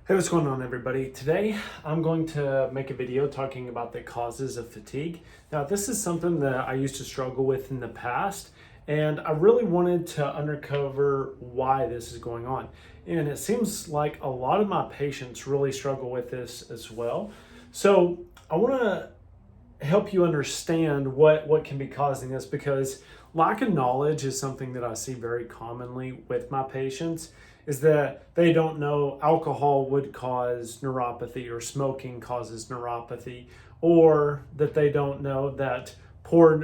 Hey, what's going on, everybody? Today I'm going to make a video talking about the causes of fatigue. Now, this is something that I used to struggle with in the past, and I really wanted to uncover why this is going on. And it seems like a lot of my patients really struggle with this as well. So, I want to help you understand what can be causing this, because lack of knowledge is something that I see very commonly with my patients, is that they don't know alcohol would cause neuropathy or smoking causes neuropathy, or that they don't know that poor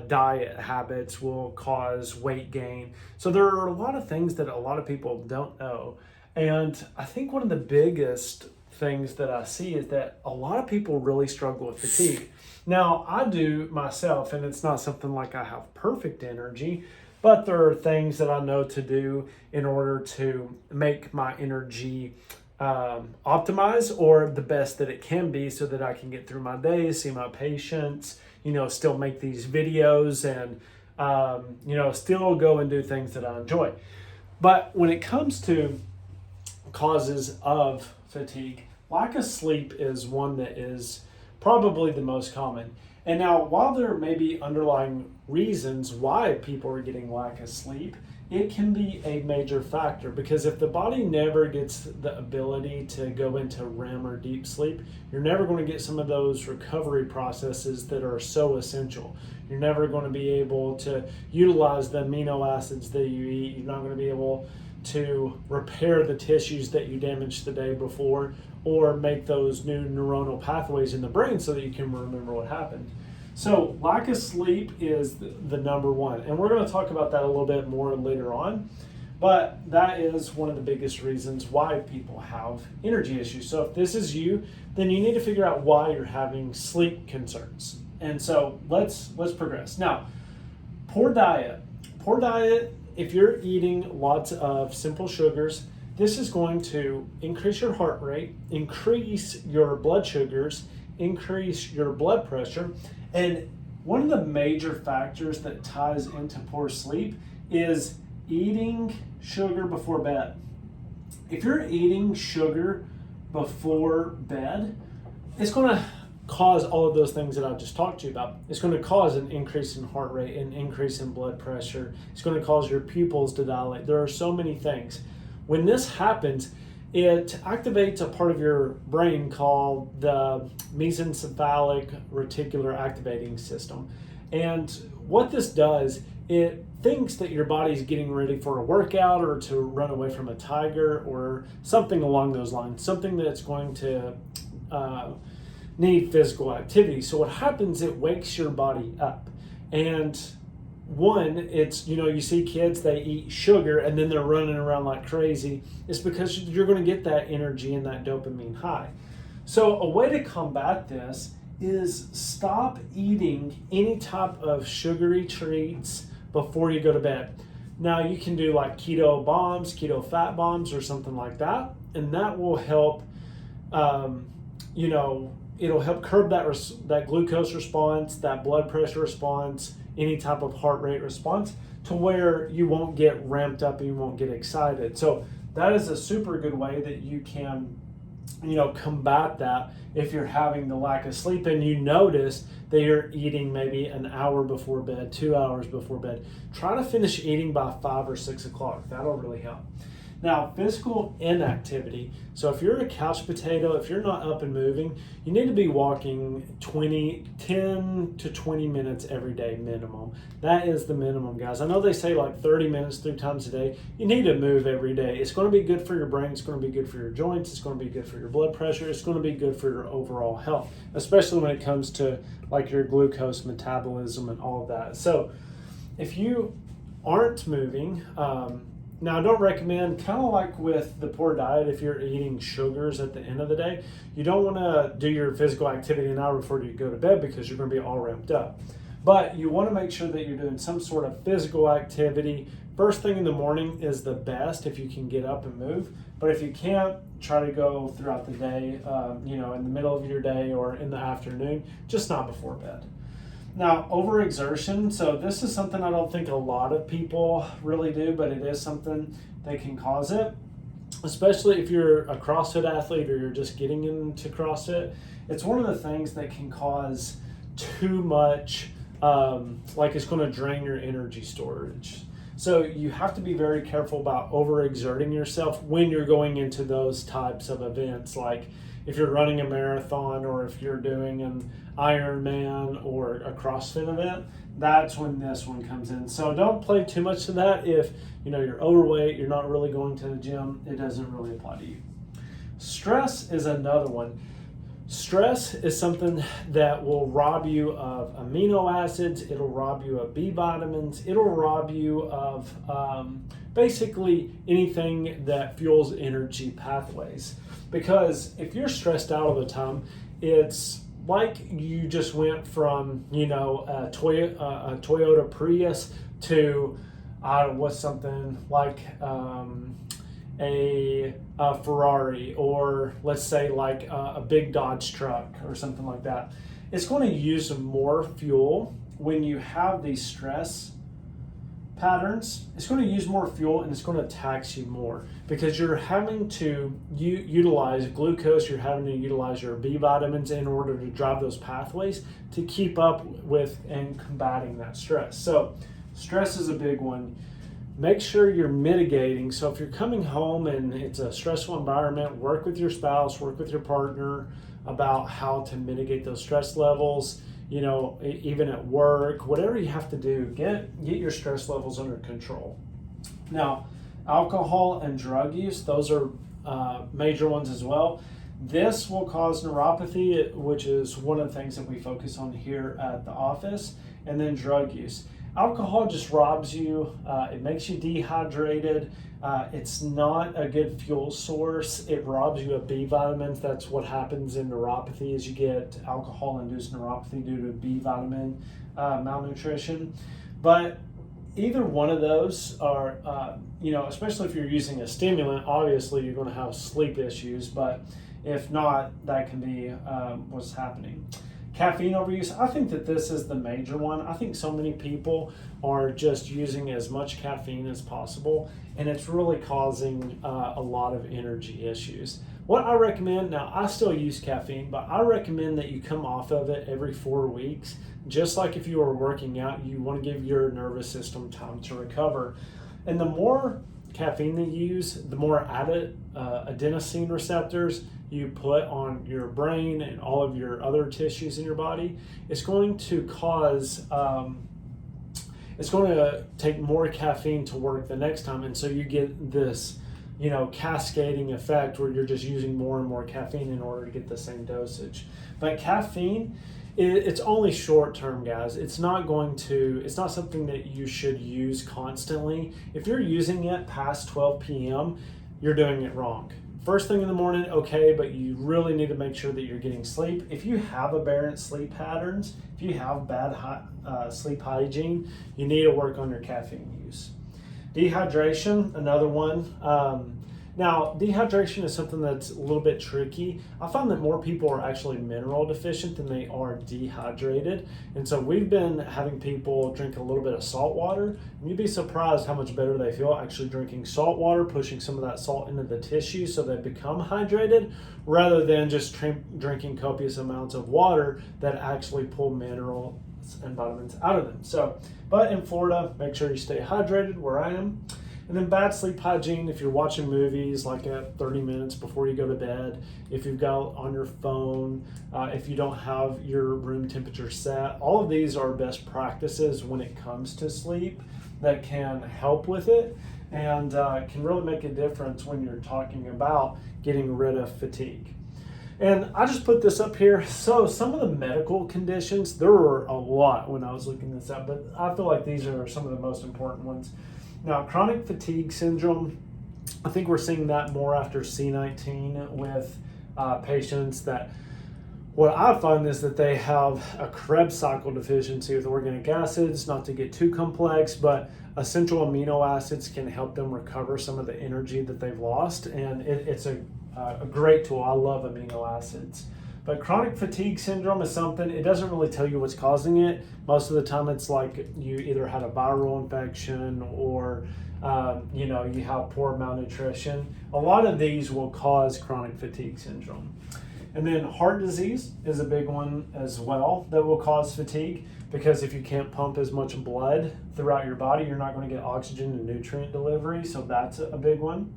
diet habits will cause weight gain. So there are a lot of things that a lot of people don't know. And I think one of the biggest things that I see is that a lot of people really struggle with fatigue. Now, I do myself, and it's not something like I have perfect energy, but there are things that I know to do in order to make my energy optimize or the best that it can be, so that I can get through my day, see my patients, still make these videos, and still go and do things that I enjoy. But when it comes to causes of fatigue, lack of sleep is one that is probably the most common. And now, while there may be underlying reasons why people are getting lack of sleep, it can be a major factor, because if the body never gets the ability to go into REM or deep sleep, you're never going to get some of those recovery processes that are so essential. You're never going to be able to utilize the amino acids that you eat. You're not going to be able to repair the tissues that you damaged the day before, or make those new neuronal pathways in the brain so that you can remember what happened. So lack of sleep is the number one, and we're going to talk about that a little bit more later on, but that is one of the biggest reasons why people have energy issues. So if this is you, then you need to figure out why you're having sleep concerns. And so let's progress. Now, poor diet. Poor diet, if you're eating lots of simple sugars, this is going to increase your heart rate, increase your blood sugars, increase your blood pressure. And one of the major factors that ties into poor sleep is eating sugar before bed. If you're eating sugar before bed, it's going to cause all of those things that I've just talked to you about. It's going to cause an increase in heart rate, an increase in blood pressure. It's going to cause your pupils to dilate. There are so many things. When this happens, it activates a part of your brain called the mesencephalic reticular activating system. And what this does, it thinks that your body's getting ready for a workout, or to run away from a tiger, or something along those lines, something that's going to need physical activity. So what happens, it wakes your body up. And one, it's, you see kids, they eat sugar and then they're running around like crazy. It's because you're going to get that energy and that dopamine high. So a way to combat this is stop eating any type of sugary treats before you go to bed. Now, you can do like keto bombs, keto fat bombs, or something like that, and that will help it'll help curb that glucose response, that blood pressure response, any type of heart rate response, to where you won't get ramped up and you won't get excited. So that is a super good way that you can, combat that if you're having the lack of sleep and you notice that you're eating maybe an hour before bed, 2 hours before bed. Try to finish eating by 5 or 6 o'clock. That'll really help. Now, physical inactivity. So if you're a couch potato, if you're not up and moving, you need to be walking 10 to 20 minutes every day minimum. That is the minimum, guys. I know they say like 30 minutes 3 times a day. You need to move every day. It's going to be good for your brain. It's going to be good for your joints. It's going to be good for your blood pressure. It's going to be good for your overall health, especially when it comes to like your glucose metabolism and all of that. So if you aren't moving, now, I don't recommend, kind of like with the poor diet, if you're eating sugars at the end of the day, you don't want to do your physical activity an hour before you go to bed, because you're going to be all ramped up. But you want to make sure that you're doing some sort of physical activity. First thing in the morning is the best if you can get up and move. But if you can't, try to go throughout the day, in the middle of your day or in the afternoon, just not before bed. Now, overexertion. So this is something I don't think a lot of people really do, but it is something that can cause it. especially if you're a CrossFit athlete or you're just getting into CrossFit. It's one of the things that can cause too much, like it's going to drain your energy storage. So you have to be very careful about overexerting yourself when you're going into those types of events. Like if you're running a marathon or if you're doing an Ironman or a CrossFit event, that's when this one comes in. So don't play too much to that. If you're overweight, you're not really going to the gym, it doesn't really apply to you. Stress is another one. Stress is something that will rob you of amino acids, it'll rob you of B vitamins, it'll rob you of basically anything that fuels energy pathways. Because if you're stressed out all the time, it's like you just went from a Toyota Prius to what's something like a Ferrari, or let's say like a big Dodge truck or something like that. It's going to use more fuel when you have these stress patterns. It's going to use more fuel and it's going to tax you more because you're having to utilize glucose, you're having to utilize your B vitamins in order to drive those pathways to keep up with and combating that stress. So stress is a big one. Make sure you're mitigating. So if you're coming home and it's a stressful environment, work with your spouse, work with your partner about how to mitigate those stress levels. Even at work, whatever you have to do, get your stress levels under control. Now, alcohol and drug use, those are major ones as well. This will cause neuropathy, which is one of the things that we focus on here at the office, and then drug use. Alcohol just robs you, it makes you dehydrated, it's not a good fuel source, it robs you of B vitamins. That's what happens in neuropathy, is you get alcohol-induced neuropathy due to B vitamin malnutrition. But either one of those are, especially if you're using a stimulant, obviously you're going to have sleep issues, but if not, that can be what's happening. Caffeine overuse, I think that this is the major one. I think so many people are just using as much caffeine as possible, and it's really causing a lot of energy issues. What I recommend, now I still use caffeine, but I recommend that you come off of it every 4 weeks. Just like if you are working out, you want to give your nervous system time to recover. And the more caffeine that you use, the more adenosine receptors you put on your brain and all of your other tissues in your body, it's going to cause, it's going to take more caffeine to work the next time. And so you get this, cascading effect where you're just using more and more caffeine in order to get the same dosage. But caffeine, it's only short term, guys. It's not something that you should use constantly. If you're using it past 12 p.m., you're doing it wrong. First thing in the morning, okay, but you really need to make sure that you're getting sleep. If you have aberrant sleep patterns, if you have bad sleep hygiene, you need to work on your caffeine use. Dehydration, another one. Now, dehydration is something that's a little bit tricky. I find that more people are actually mineral deficient than they are dehydrated. And so we've been having people drink a little bit of salt water, and you'd be surprised how much better they feel actually drinking salt water, pushing some of that salt into the tissue so they become hydrated, rather than just drinking copious amounts of water that actually pull minerals and vitamins out of them. So, but in Florida, make sure you stay hydrated, where I am. And then bad sleep hygiene, if you're watching movies like at 30 minutes before you go to bed, if you've got on your phone, if you don't have your room temperature set, all of these are best practices when it comes to sleep that can help with it and can really make a difference when you're talking about getting rid of fatigue. And I just put this up here. So some of the medical conditions, there were a lot when I was looking this up, but I feel like these are some of the most important ones. Now, chronic fatigue syndrome, I think we're seeing that more after C19 with patients that, what I find is that they have a Krebs cycle deficiency with organic acids, not to get too complex, but essential amino acids can help them recover some of the energy that they've lost. And it's a great tool. I love amino acids. But chronic fatigue syndrome is something, it doesn't really tell you what's causing it. Most of the time it's like you either had a viral infection or you have poor malnutrition. A lot of these will cause chronic fatigue syndrome. And then heart disease is a big one as well that will cause fatigue, because if you can't pump as much blood throughout your body, you're not going to get oxygen and nutrient delivery. So that's a big one.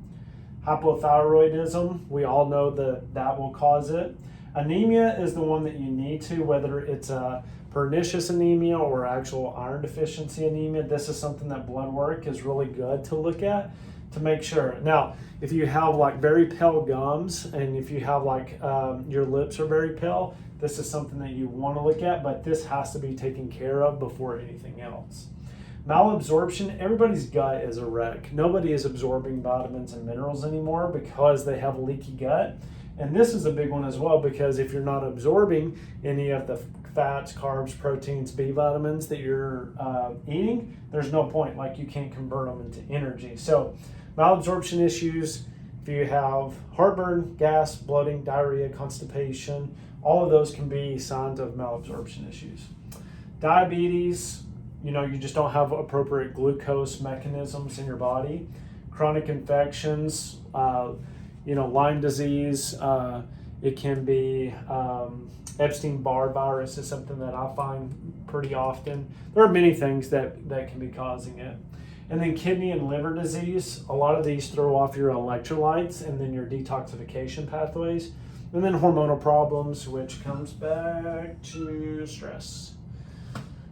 Hypothyroidism, we all know that will cause it. Anemia is the one that you need to, whether it's a pernicious anemia or actual iron deficiency anemia. This is something that blood work is really good to look at to make sure. Now, if you have like very pale gums, and if you have like your lips are very pale, this is something that you want to look at, but this has to be taken care of before anything else. Malabsorption, everybody's gut is a wreck. Nobody is absorbing vitamins and minerals anymore because they have a leaky gut. And this is a big one as well, because if you're not absorbing any of the fats, carbs, proteins, B vitamins that you're eating, there's no point. Like, you can't convert them into energy. So malabsorption issues, if you have heartburn, gas, bloating, diarrhea, constipation, all of those can be signs of malabsorption issues. Diabetes, you just don't have appropriate glucose mechanisms in your body. Chronic infections, Lyme disease, it can be Epstein-Barr virus is something that I find pretty often. There are many things that can be causing it. And then kidney and liver disease, a lot of these throw off your electrolytes and then your detoxification pathways. And then hormonal problems, which comes back to stress.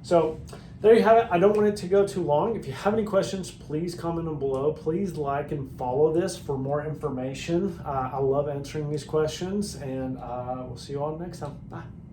So there you have it. I don't want it to go too long. If you have any questions, please comment them below. Please like and follow this for more information. I love answering these questions, and we'll see you all next time. Bye.